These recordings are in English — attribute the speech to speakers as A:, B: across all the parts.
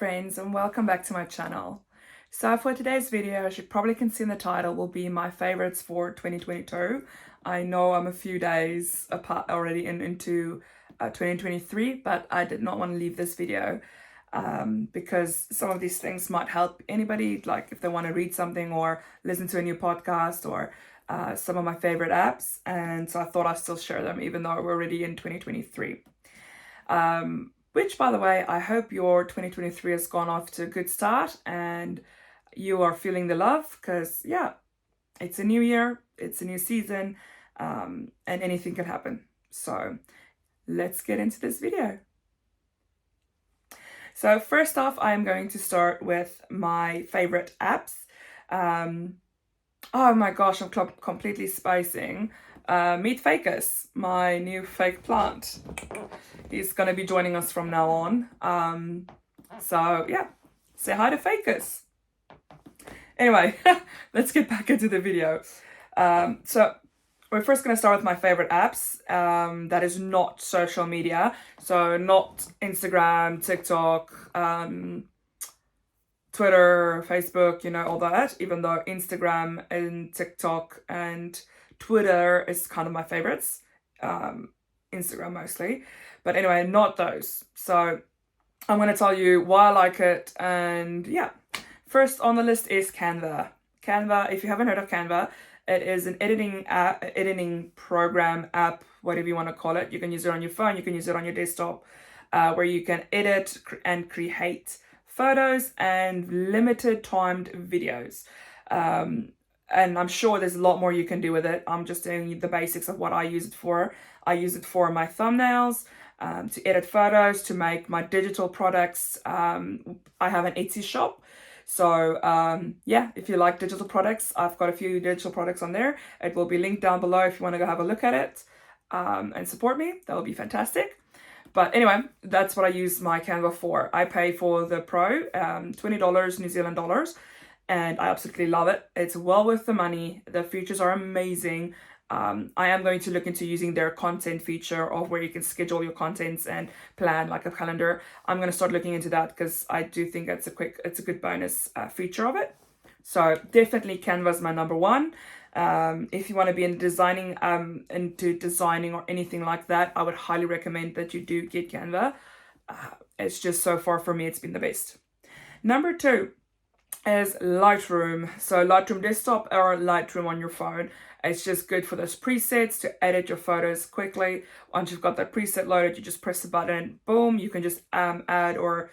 A: friends, and welcome back to my channel. So for today's video, as you probably can see in the title, will be my favorites for 2022. I know I'm a few days apart already into 2023, but I did not want to leave this video because some of these things might help anybody, like if they want to read something or listen to a new podcast or some of my favorite apps. And so I thought I'd still share them even though we're already in 2023. Which, by the way, I hope your 2023 has gone off to a good start and you are feeling the love because, yeah, it's a new year, it's a new season, and anything can happen. So let's get into this video. So first off, I'm going to start with my favorite apps. Oh my gosh, I'm completely spacing. Meet Facus, my new fake plant. He's going to be joining us from now on. So yeah, say hi to Facus. Anyway, let's get back into the video. So we're first going to start with my favorite apps. That is not social media. So not Instagram, TikTok, Twitter, Facebook, all that. Even though Instagram and TikTok and Twitter is kind of my favorites. Instagram mostly. But anyway, not those. So I'm going to tell you why I like it. And yeah, first on the list is Canva. Canva, if you haven't heard of Canva, it is an editing program, app, whatever you want to call it. You can use it on your phone, you can use it on your desktop, where you can edit and create photos and limited timed videos. And I'm sure there's a lot more you can do with it. I'm just doing the basics of what I use it for. I use it for my thumbnails, to edit photos, to make my digital products. I have an Etsy shop. So yeah, if you like digital products, I've got a few digital products on there. It will be linked down below if you want to go have a look at it and support me. That would be fantastic. But anyway, that's what I use my Canva for. I pay for the Pro, $20 New Zealand dollars. And I absolutely love it. It's well worth the money. The features are amazing. I am going to look into using their content feature of where you can schedule your contents and plan like a calendar. I'm going to start looking into that because I do think it's a good bonus feature of it. So definitely Canva is my number one. If you want to be into designing or anything like that, I would highly recommend that you do get Canva. It's just so far for me, it's been the best. Number two is Lightroom. So Lightroom desktop or Lightroom on your phone. It's just good for those presets to edit your photos quickly. Once you've got that preset loaded, you just press the button, boom, you can just add or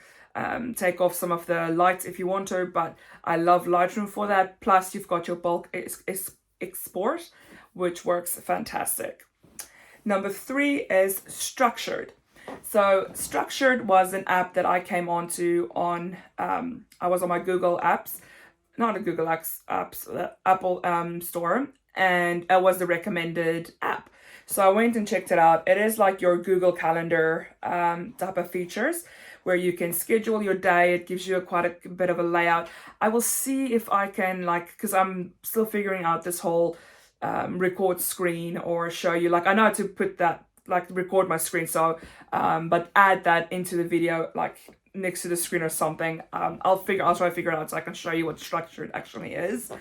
A: take off some of the lights if you want to, but I love Lightroom for that. Plus you've got your bulk export, which works fantastic. Number three is Structured. So Structured was an app that I came onto on, I was on my Google apps, not a Google apps, the Apple store, and it was the recommended app. So I went and checked it out. It is like your Google Calendar type of features where you can schedule your day. It gives you quite a bit of a layout. I will see if I can, because I'm still figuring out this whole record screen or show you, I know how to put that, record my screen, so but add that into the video next to the screen or something. I'll try to figure it out so I can show you what Structured actually is.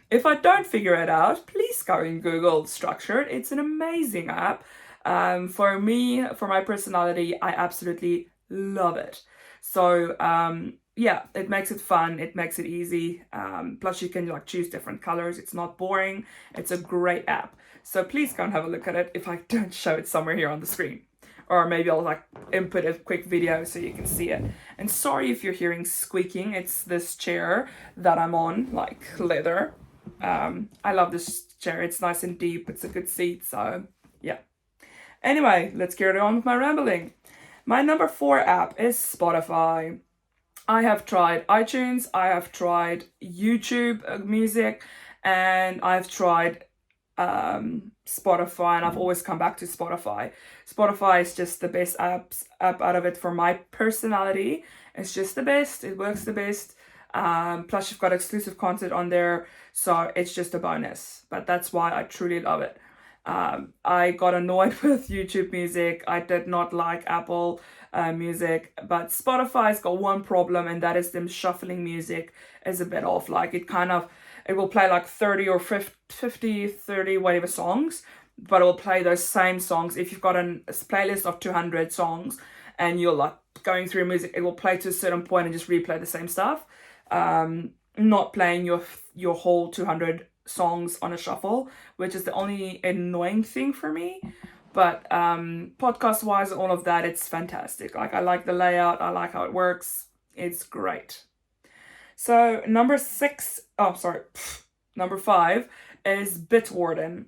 A: If I don't figure it out, please go and Google Structured. It's an amazing app. For me, for my personality, I absolutely love it. So yeah, it makes it fun, it makes it easy. Plus you can choose different colors. It's not boring. It's a great app. So please go and have a look at it if I don't show it somewhere here on the screen. Or maybe I'll input a quick video so you can see it. And sorry if you're hearing squeaking. It's this chair that I'm on, leather. I love this chair. It's nice and deep. It's a good seat. So yeah. Anyway, let's get on with my rambling. My number four app is Spotify. I have tried iTunes, I have tried YouTube Music, and I've tried Spotify, and I've always come back to Spotify. Spotify is just the best app out of it for my personality. It's just the best. It works the best. Plus you've got exclusive content on there, so it's just a bonus. But that's why I truly love it. I got annoyed with YouTube Music. I did not like Apple Music, but Spotify's got one problem, and that is them shuffling music is a bit off. Like it will play like 30 or 50, 30, whatever songs, but it will play those same songs. If you've got a playlist of 200 songs and you're like going through music, it will play to a certain point and just replay the same stuff. Not playing your whole 200 songs on a shuffle, which is the only annoying thing for me. But podcast wise, all of that, it's fantastic. Like, I like the layout, I like how it works. It's great. So number 5 is Bitwarden.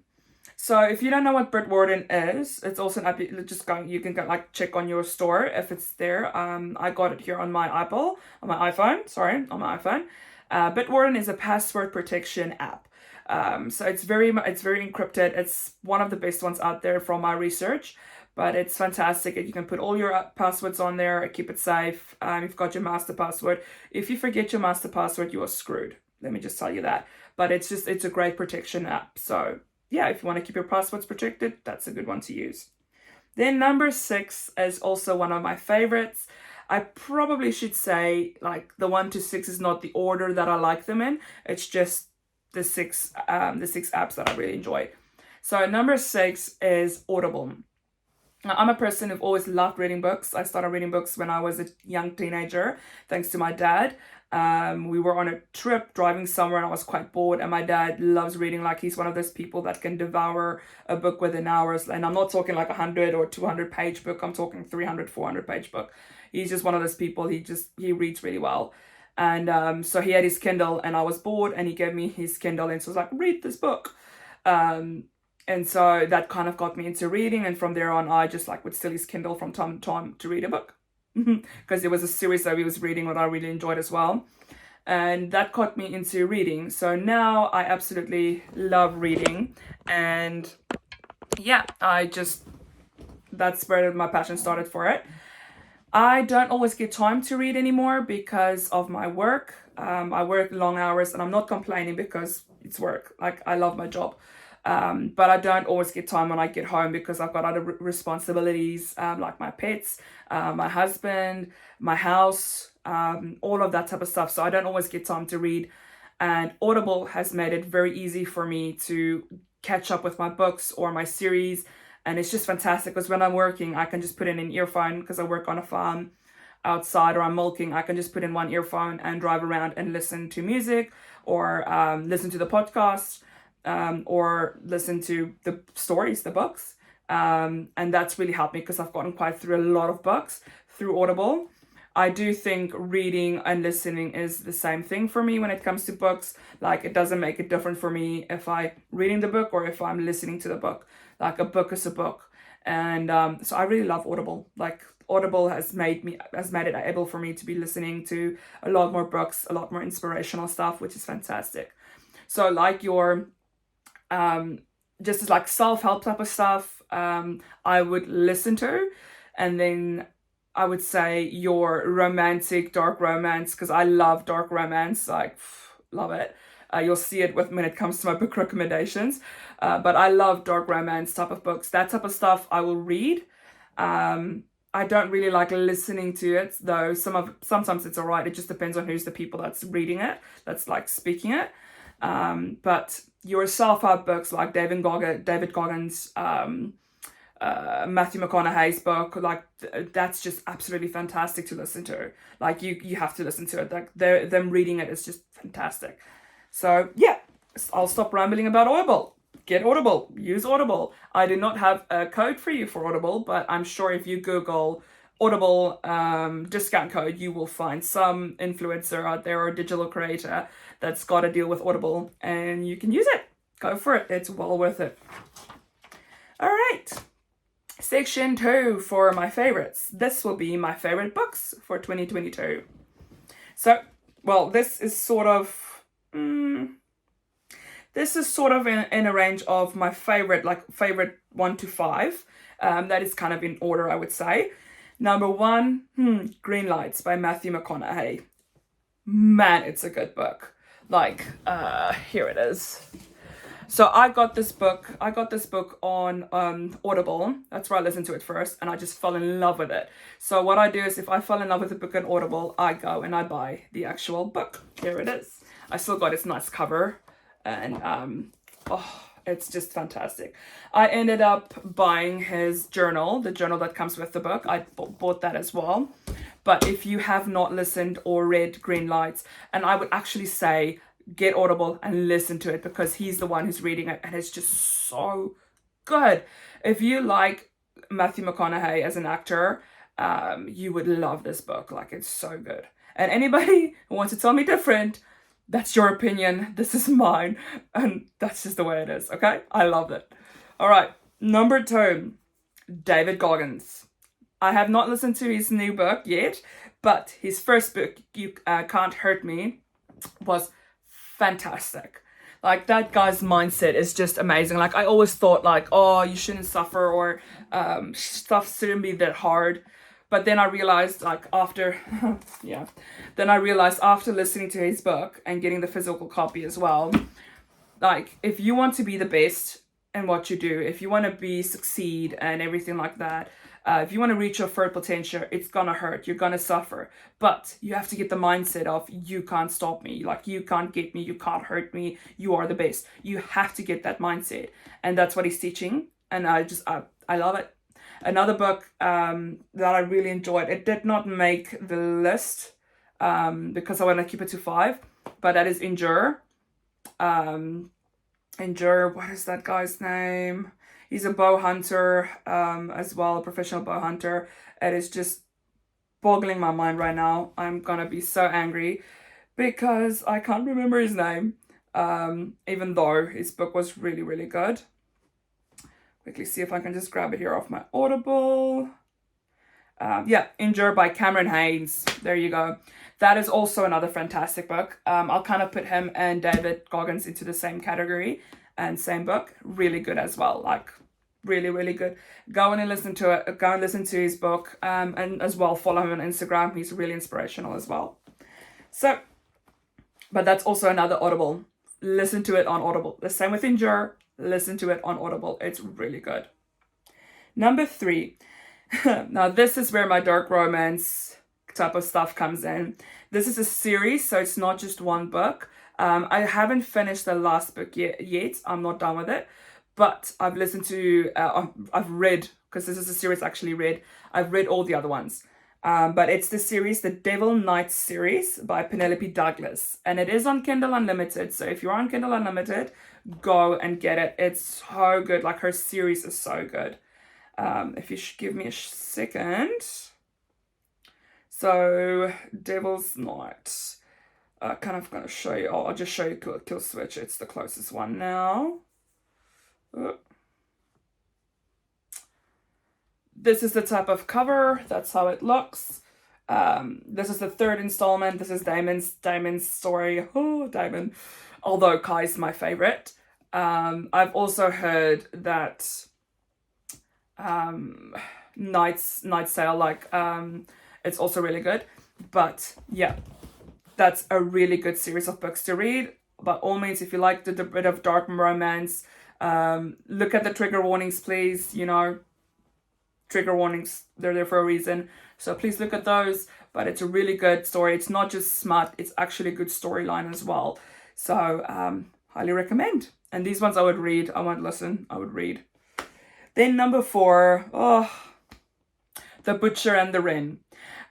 A: So if you don't know what Bitwarden is, it's also an app. You can go, like, check on your store if it's there. I got it here on my iPhone. Bitwarden is a password protection app. So it's very encrypted. It's one of the best ones out there from my research, but it's fantastic. You can put all your passwords on there, keep it safe. You've got your master password. If you forget your master password, you are screwed. Let me just tell you that. But it's a great protection app. So yeah, if you want to keep your passwords protected, that's a good one to use. Then number 6 is also one of my favorites. I probably should say, like, the 1 to 6 is not the order that I like them in. It's just the six apps that I really enjoy. So number 6 is Audible. Now, I'm a person who've always loved reading books. I started reading books when I was a young teenager, thanks to my dad. We were on a trip driving somewhere and I was quite bored, and my dad loves reading. Like, he's one of those people that can devour a book within hours. And I'm not talking like 100 or 200 page book. I'm talking 300, 400 page book. He's just one of those people. He reads really well. And so he had his Kindle and I was bored and he gave me his Kindle and so I was like, read this book. And so that kind of got me into reading, and from there on I just would steal his Kindle from time to time to read a book. Because there was a series that he was reading that I really enjoyed as well. And that got me into reading. So now I absolutely love reading. And yeah, that's where my passion started for it. I don't always get time to read anymore because of my work. I work long hours and I'm not complaining because it's work. Like, I love my job. But I don't always get time when I get home because I've got other responsibilities, like my pets, my husband, my house, all of that type of stuff. So I don't always get time to read. And Audible has made it very easy for me to catch up with my books or my series. And it's just fantastic because when I'm working, I can just put in an earphone because I work on a farm outside, or I'm milking. I can just put in one earphone and drive around and listen to music, or listen to the podcast, or listen to the stories, the books. And that's really helped me because I've gotten quite through a lot of books through Audible. I do think reading and listening is the same thing for me when it comes to books. Like, it doesn't make it different for me if I'm reading the book or if I'm listening to the book. Like, a book is a book. And so I really love Audible. Like, Audible has made it able for me to be listening to a lot more books, a lot more inspirational stuff, which is fantastic. So like your just as like self-help type of stuff, I would listen to. And then I would say your romantic, dark romance, because I love dark romance, like, love it. You'll see it when it comes to my book recommendations. But I love dark romance type of books. That type of stuff I will read. I don't really like listening to it, though. Sometimes it's all right. It just depends on who's the people that's reading it, that's like speaking it. But your self-help books like David Goggins, Matthew McConaughey's book, like, that's just absolutely fantastic to listen to. Like, you have to listen to it. Like, them reading it is just fantastic. So yeah, I'll stop rambling about Audible. Get Audible. Use Audible. I do not have a code for you for Audible, but I'm sure if you Google Audible discount code, you will find some influencer out there or digital creator that's got a deal with Audible, and you can use it. Go for it. It's well worth it. All right. Section 2 for my favorites. This will be my favorite books for 2022. So, well, this is sort of in a range of my favorite 1 to 5. That is kind of in order, I would say. Number 1, Green Lights by Matthew McConaughey. Man, it's a good book. Like, here it is. So I got this book on Audible. That's where I listened to it first, and I just fell in love with it. So what I do is, if I fell in love with a book on Audible, I go and I buy the actual book. Here it is. I still got its nice cover, and it's just fantastic. I ended up buying his journal, the journal that comes with the book. I bought that as well. But if you have not listened or read Green Lights, and I would actually say get Audible and listen to it, because he's the one who's reading it, and it's just so good. If you like Matthew McConaughey as an actor, you would love this book. Like, it's so good. And anybody who wants to tell me different, that's your opinion. This is mine. And that's just the way it is, okay? I love it. All right, number 2, David Goggins. I have not listened to his new book yet, but his first book, You Can't Hurt Me, was fantastic. Like, that guy's mindset is just amazing. Like, I always thought, like, oh, you shouldn't suffer, or stuff shouldn't be that hard. But then I realized, like, after listening to his book and getting the physical copy as well, like, if you want to be the best in what you do, if you want to succeed and everything like that, if you want to reach your full potential, it's gonna hurt, you're gonna suffer, but you have to get the mindset of, you can't stop me, like, you can't get me, you can't hurt me, you are the best. You have to get that mindset, and that's what he's teaching, and I love it. Another book that I really enjoyed, it did not make the list because I want to keep it to 5, but that is Endure. Endure, what is that guy's name? He's a bow hunter as well, a professional bow hunter. It is just boggling my mind right now. I'm gonna be so angry because I can't remember his name, even though his book was really, really good. Quickly see if I can just grab it here off my Audible. Endure by Cameron Haynes. There you go. That is also another fantastic book. I'll kind of put him and David Goggins into the same category and same book. Really good as well. Like, really, really good. Go and listen to it. Go and listen to his book. And as well, follow him on Instagram. He's really inspirational as well. So, but that's also another Audible. Listen to it on Audible. The same with Endure. Listen to it on Audible. It's really good. Number 3. Now, this is where my dark romance type of stuff comes in. This is a series, so it's not just one book. I haven't finished the last book yet. I'm not done with it. But I've listened to, I've read, because this is a series I actually read. I've read all the other ones. But it's the series, the Devil Knights series by Penelope Douglas. And it is on Kindle Unlimited. So if you're on Kindle Unlimited, go and get it. It's so good. Like, her series is so good. If you should give me a second. So, Devil's Knight. Kind of going to show you. I'll just show you Kill Switch. It's the closest one now. This is the type of cover. That's how it looks. This is the 3rd installment. This is Damon's story. Oh, Damon. Although Kai's my favorite. I've also heard that Knight's Tale, like, it's also really good. But yeah, that's a really good series of books to read. By all means, if you like the bit of dark romance, look at the trigger warnings, please. You know, trigger warnings, they're there for a reason. So please look at those. But it's a really good story. It's not just smart, it's actually a good storyline as well. So highly recommend. And these ones I would read. I won't listen, I would read. Then number 4, The Butcher and the Wren.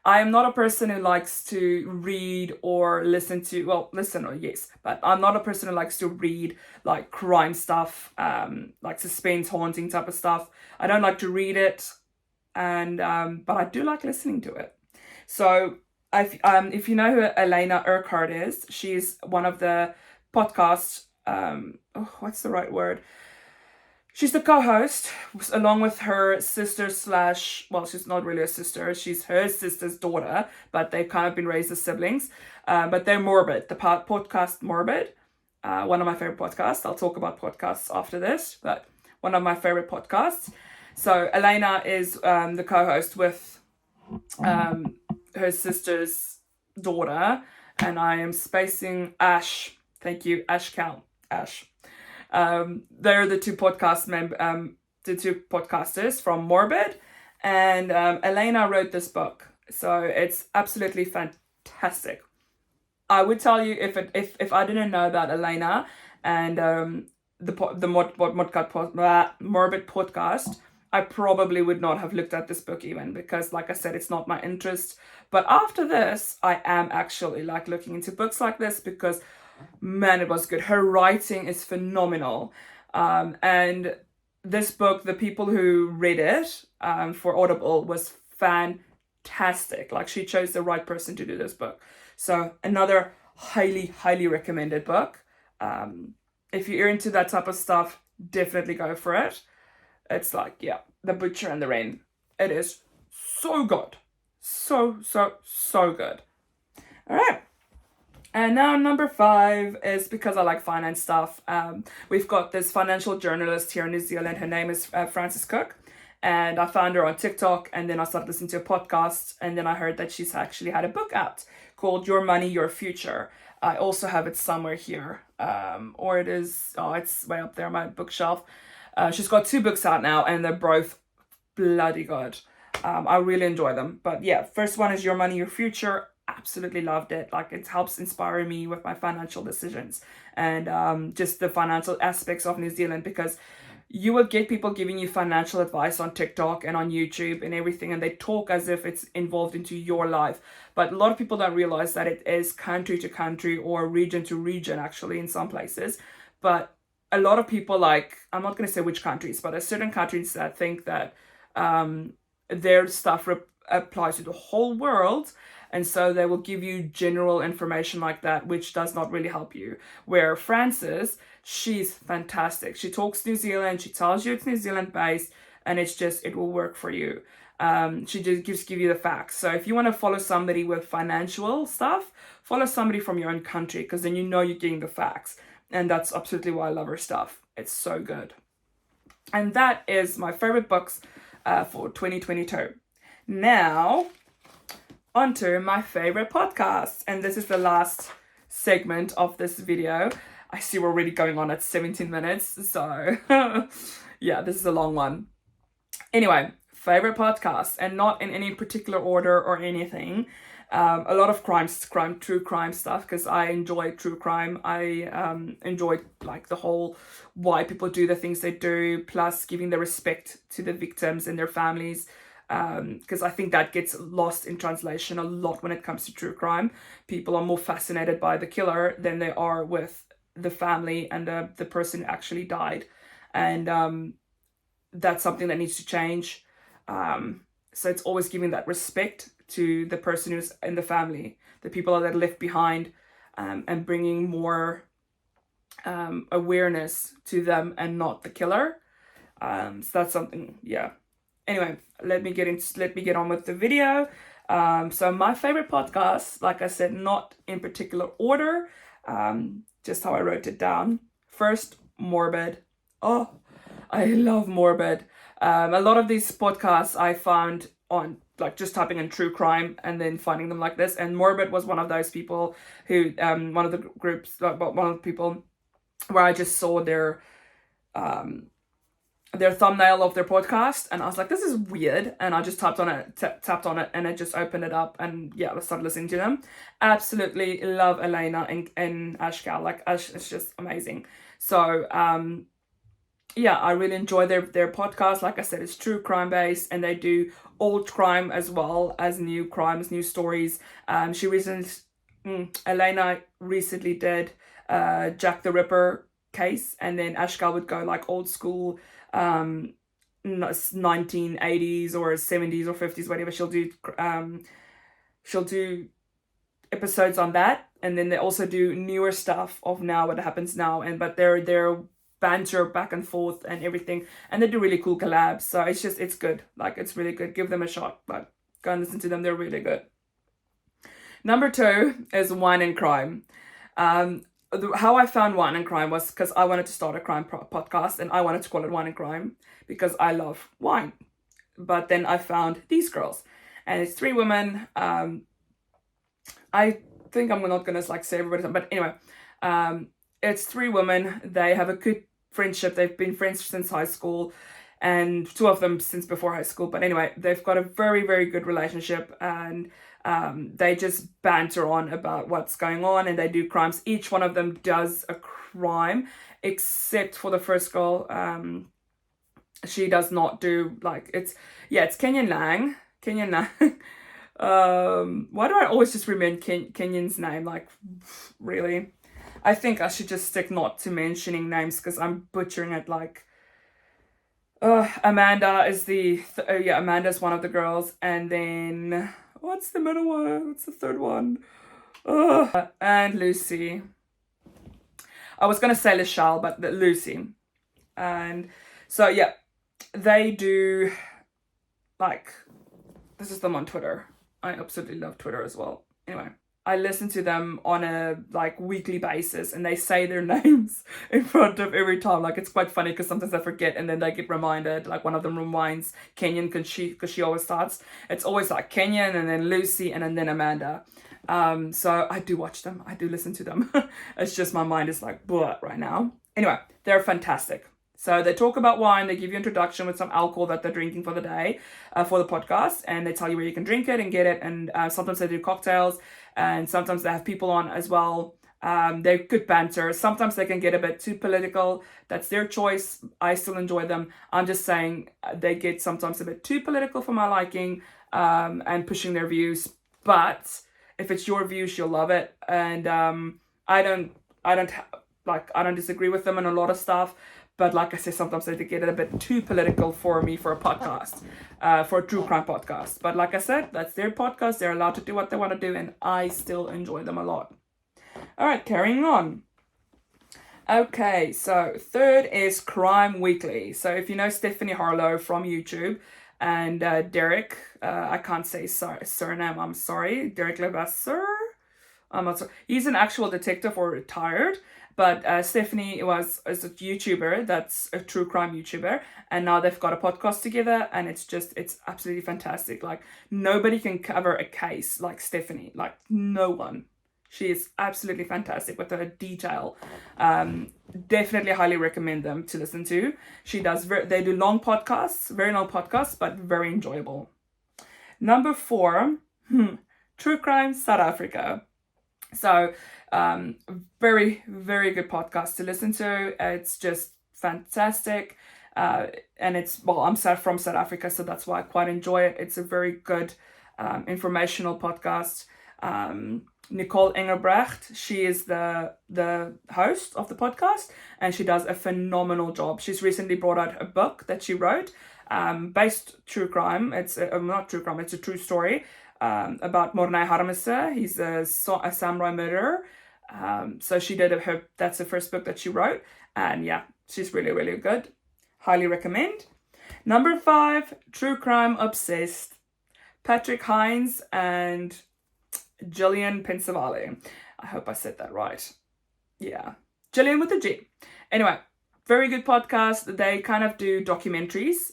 A: I am not a person who likes to read or listen to, but I'm not a person who likes to read like crime stuff, like suspense, haunting type of stuff. I don't like to read it, and but I do like listening to it. So if you know who Elena Urquhart is, she's one of the podcast, what's the right word? She's the co-host, along with her sister she's not really a sister, she's her sister's daughter, but they've kind of been raised as siblings. But they're Morbid, the podcast Morbid, one of my favorite podcasts. I'll talk about podcasts after this, but one of my favorite podcasts. So Elena is the co-host with her sister's daughter, and I am spacing Ash. Thank you, Ash Count. Ash. They're the two the two podcasters from Morbid, and Elena wrote this book, so it's absolutely fantastic. I would tell you if I didn't know about Elena and Morbid podcast, I probably would not have looked at this book even, because like I said, it's not my interest. But after this, I am actually like looking into books like this, because man, it was good. Her writing is phenomenal. And this book, the people who read it for Audible was fantastic. Like, she chose the right person to do this book. So another highly recommended book. If you're into that type of stuff, definitely go for it. It's like, yeah, The Butcher and the Wren. It is so good. So good. All right. And now number 5 is because I like finance stuff. We've got this financial journalist here in New Zealand. Her name is Frances Cook. And I found her on TikTok, and then I started listening to a podcast, and then I heard that she's actually had a book out called Your Money, Your Future. I also have it somewhere here. Or it is, it's way up there on my bookshelf. She's got 2 books out now, and they're both bloody good. I really enjoy them. But yeah, first one is Your Money, Your Future. Absolutely loved it. Like, it helps inspire me with my financial decisions and just the financial aspects of New Zealand, because you will get people giving you financial advice on TikTok and on YouTube and everything, and they talk as if it's involved into your life. But a lot of people don't realize that it is country to country or region to region, actually, in some places. But a lot of people, like, I'm not going to say which countries, but there's certain countries that think that their stuff applies to the whole world. And so they will give you general information like that, which does not really help you. Where Frances, she's fantastic. She talks New Zealand, she tells you it's New Zealand based, and it will work for you. She just give you the facts. So if you want to follow somebody with financial stuff, follow somebody from your own country, because then you know you're getting the facts. And that's absolutely why I love her stuff. It's so good. And that is my favorite books for 2022. Now, onto my favorite podcast, and this is the last segment of this video. I see we're already going on at 17 minutes, so yeah, this is a long one. Anyway, favorite podcast, and not in any particular order or anything. A lot of true crime stuff, because I enjoy true crime. I enjoy like the whole why people do the things they do, plus giving the respect to the victims and their families. Because I think that gets lost in translation a lot when it comes to true crime. People are more fascinated by the killer than they are with the family and the person who actually died. And that's something that needs to change. So it's always giving that respect to the person who's in the family, the people that are left behind, and bringing more awareness to them and not the killer. So that's something, yeah. Anyway, let me get on with the video. So my favorite podcast, like I said, not in particular order, just how I wrote it down. First, Morbid. Oh, I love Morbid. A lot of these podcasts I found on, like, just typing in true crime and then finding them like this. And Morbid was one of those people who, one of the people where I just saw their thumbnail of their podcast, and I was like, this is weird, and I just tapped on it, and it just opened it up, and yeah, I started listening to them. Absolutely love Elena and Ashkal. Like, Ash is just amazing. So yeah, I really enjoy their podcast. Like I said, it's true crime based, and they do old crime as well as new crimes, new stories. Elena recently did Jack the Ripper case, and then Ashkal would go like old school 1980s or 70s or 50s, whatever. She'll do episodes on that, and then they also do newer stuff of now, what happens now, but they're banter back and forth and everything, and they do really cool collabs. So it's good. Like, it's really good. Give them a shot, but go and listen to them. They're really good. Number 2 is Wine and Crime. How I found Wine and Crime was because I wanted to start a crime podcast, and I wanted to call it Wine and Crime because I love wine. But then I found these girls, and it's 3 women. I think I'm not gonna like say everybody's, but anyway, it's 3 women. They have a friendship. They've been friends since high school, and two of them since before high school. But anyway, they've got a very, very good relationship, and they just banter on about what's going on, and they do crimes. Each one of them does a crime, except for the first girl. She does not do, like, it's Kenyan Lang. Why do I always just remember Kenyan's name? Like, really? I think I should just stick not to mentioning names because I'm butchering it. Like, Amanda is Amanda's one of the girls, and then what's the middle one? What's the third one? And Lucy. I was gonna say Lachelle, but Lucy. And so yeah, they do, like, this is them on Twitter. I absolutely love Twitter as well. Anyway, I listen to them on a like weekly basis, and they say their names in front of every time. Like, it's quite funny because sometimes I forget and then they get reminded. Like, one of them reminds Kenyan because she always starts. It's always like Kenyan and then Lucy and then Amanda. So I do watch them. I do listen to them. It's just my mind is like blah right now. Anyway, they're fantastic. So they talk about wine, they give you introduction with some alcohol that they're drinking for the day, for the podcast, and they tell you where you can drink it and get it, and sometimes they do cocktails, and sometimes they have people on as well. They're good banter. Sometimes they can get a bit too political. That's their choice. I still enjoy them. I'm just saying they get sometimes a bit too political for my liking, and pushing their views. But if it's your views, you'll love it. And I don't disagree with them on a lot of stuff. But like I say, sometimes they get it a bit too political for me for a podcast, for a true crime podcast. But like I said, that's their podcast. They're allowed to do what they want to do, and I still enjoy them a lot. All right, carrying on. Okay, so third is Crime Weekly. So if you know Stephanie Harlow from YouTube, and Derek, I can't say surname, I'm sorry, Derek Levasseur. I'm not sorry. He's an actual detective or retired. But Stephanie is a YouTuber that's a true crime YouTuber, and now they've got a podcast together, and it's absolutely fantastic. Like, nobody can cover a case like Stephanie, like no one. She is absolutely fantastic with her detail. Definitely highly recommend them to listen to. They do long podcasts, very long podcasts, but very enjoyable. Number 4, True Crime South Africa. So, very, very good podcast to listen to. It's just fantastic. And I'm from South Africa, so that's why I quite enjoy it. It's a very good, informational podcast. Nicole Engelbrecht, she is the host of the podcast, and she does a phenomenal job. She's recently brought out a book that she wrote, based true crime. It's not true crime, it's a true story. About Mornay Harmese. He's a samurai murderer. So she did that's the first book that she wrote. And yeah, she's really, really good. Highly recommend. Number 5, True Crime Obsessed. Patrick Hines and Gillian Pensavale. I hope I said that right. Yeah. Gillian with a G. Anyway, very good podcast. They kind of do documentaries,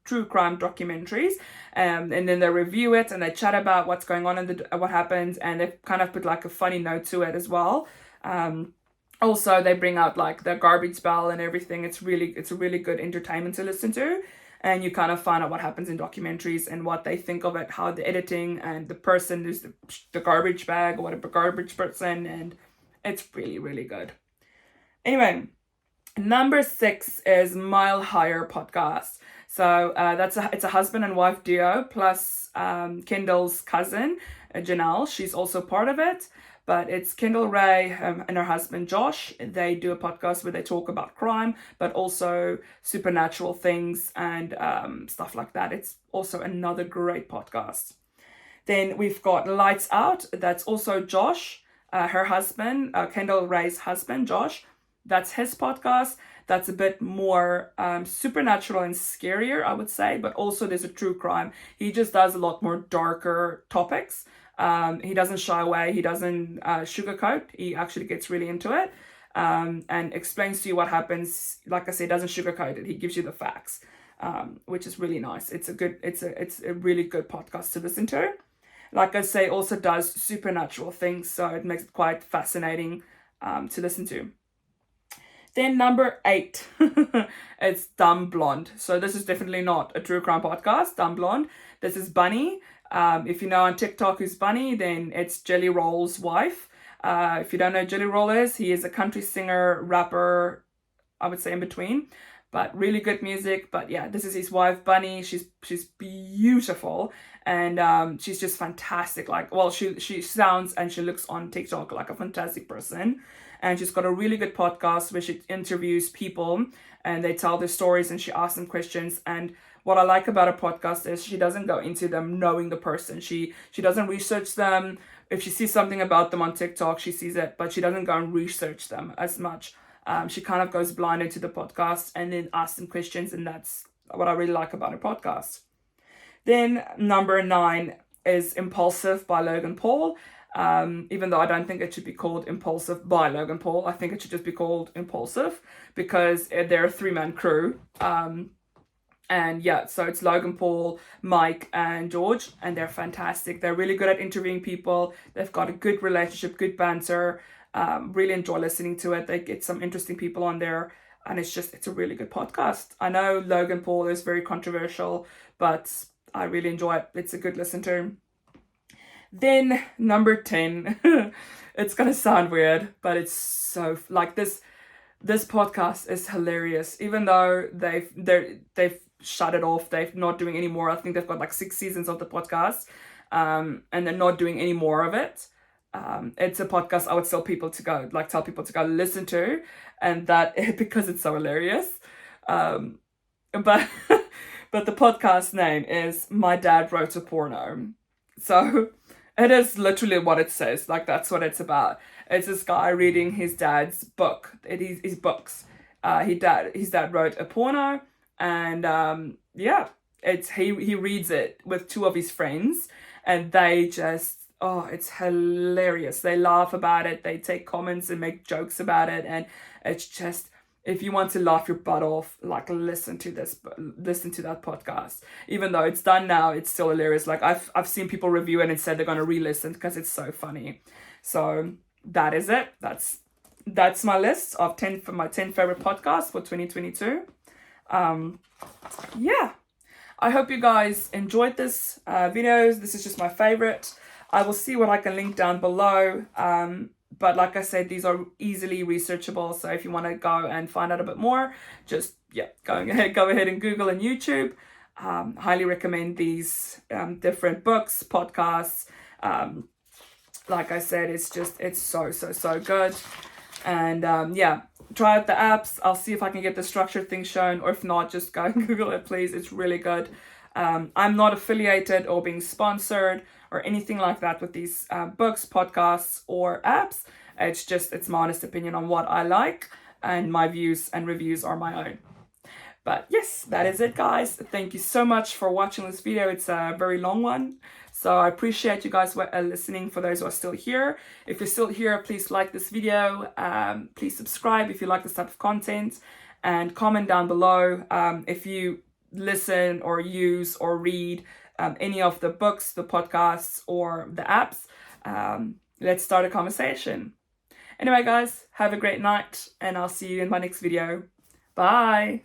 A: true crime documentaries, and then they review it and they chat about what's going on and what happens, and they kind of put like a funny note to it as well. Also, they bring out like the garbage bell and everything. It's a really good entertainment to listen to, and you kind of find out what happens in documentaries and what they think of it, how the editing and the person who's the garbage bag or whatever garbage person, and it's really, really good. Anyway. Number 6 is Mile Higher podcast. So it's a husband and wife duo plus Kendall's cousin Janelle. She's also part of it, but it's Kendall Ray and her husband Josh. They do a podcast where they talk about crime, but also supernatural things and stuff like that. It's also another great podcast. Then we've got Lights Out. That's also Josh, her husband, Kendall Ray's husband Josh. That's his podcast. That's a bit more supernatural and scarier, I would say, but also there's a true crime. He just does a lot more darker topics. He doesn't shy away. He doesn't sugarcoat. He actually gets really into it and explains to you what happens. Like I said, doesn't sugarcoat it. He gives you the facts, which is really nice. It's a really good podcast to listen to. Like I say, also does supernatural things, so it makes it quite fascinating to listen to. Then number 8, it's Dumb Blonde. So this is definitely not a true crime podcast, Dumb Blonde. This is Bunny. If you know on TikTok who's Bunny, then it's Jelly Roll's wife. If you don't know who Jelly Roll is, he is a country singer, rapper, I would say in between. But really good music. But yeah, this is his wife, Bunny. She's beautiful. And she's just fantastic. Like, well, she sounds and she looks on TikTok like a fantastic person. And she's got a really good podcast where she interviews people and they tell their stories and she asks them questions. And what I like about her podcast is she doesn't go into them knowing the person. She doesn't research them. If she sees something about them on TikTok, she sees it, but she doesn't go and research them as much. She kind of goes blind into the podcast and then asks them questions, and that's what I really like about her podcast. Then number 9 is Impulsive by Logan Paul. Even though I don't think it should be called Impulsive by Logan Paul, I think it should just be called Impulsive because they're a 3-man crew. And yeah, so it's Logan Paul, Mike, and George, and they're fantastic. They're really good at interviewing people. They've got a good relationship, good banter. Really enjoy listening to it. They get some interesting people on there, and it's a really good podcast. I know Logan Paul is very controversial, but I really enjoy it. It's a good listen to. Then number 10, it's gonna sound weird, but it's so like this podcast is hilarious. Even though they've shut it off, they're not doing any more. I think they've got like 6 seasons of the podcast, and they're not doing any more of it. It's a podcast I would tell people to go listen to, and that because it's so hilarious. But but the podcast name is My Dad Wrote a Porno. So it is literally what it says. Like, that's what it's about. It's this guy reading his dad's book. His books. His dad wrote a porno, and yeah, he reads it with 2 of his friends, and they just it's hilarious. They laugh about it. They take comments and make jokes about it, and it's just, if you want to laugh your butt off, like, listen to that podcast. Even though it's done now, it's still hilarious. Like, I've seen people review it and said they're going to re-listen because it's so funny. So that is it. That's my list of 10 for my 10 favorite podcasts for 2022. Yeah, I hope you guys enjoyed this videos. This is just my favorite. I will see what I can link down below. But like I said, these are easily researchable. So if you want to go and find out a bit more, just go ahead and Google and YouTube. Highly recommend these different books, podcasts. Like I said, it's so good. And try out the apps. I'll see if I can get the structured thing shown, or if not, just go and Google it, please. It's really good. I'm not affiliated or being sponsored or anything like that with these books, podcasts, or apps. It's my honest opinion on what I like, and my views and reviews are my own. But yes, that is it, guys. Thank you so much for watching this video. It's a very long one, so I appreciate you guys listening. For those who are still here, if you're still here, please like this video. Please subscribe if you like this type of content, and comment down below if you listen or use or read any of the books, the podcasts, or the apps. Let's start a conversation. Anyway, guys, have a great night, and I'll see you in my next video. Bye.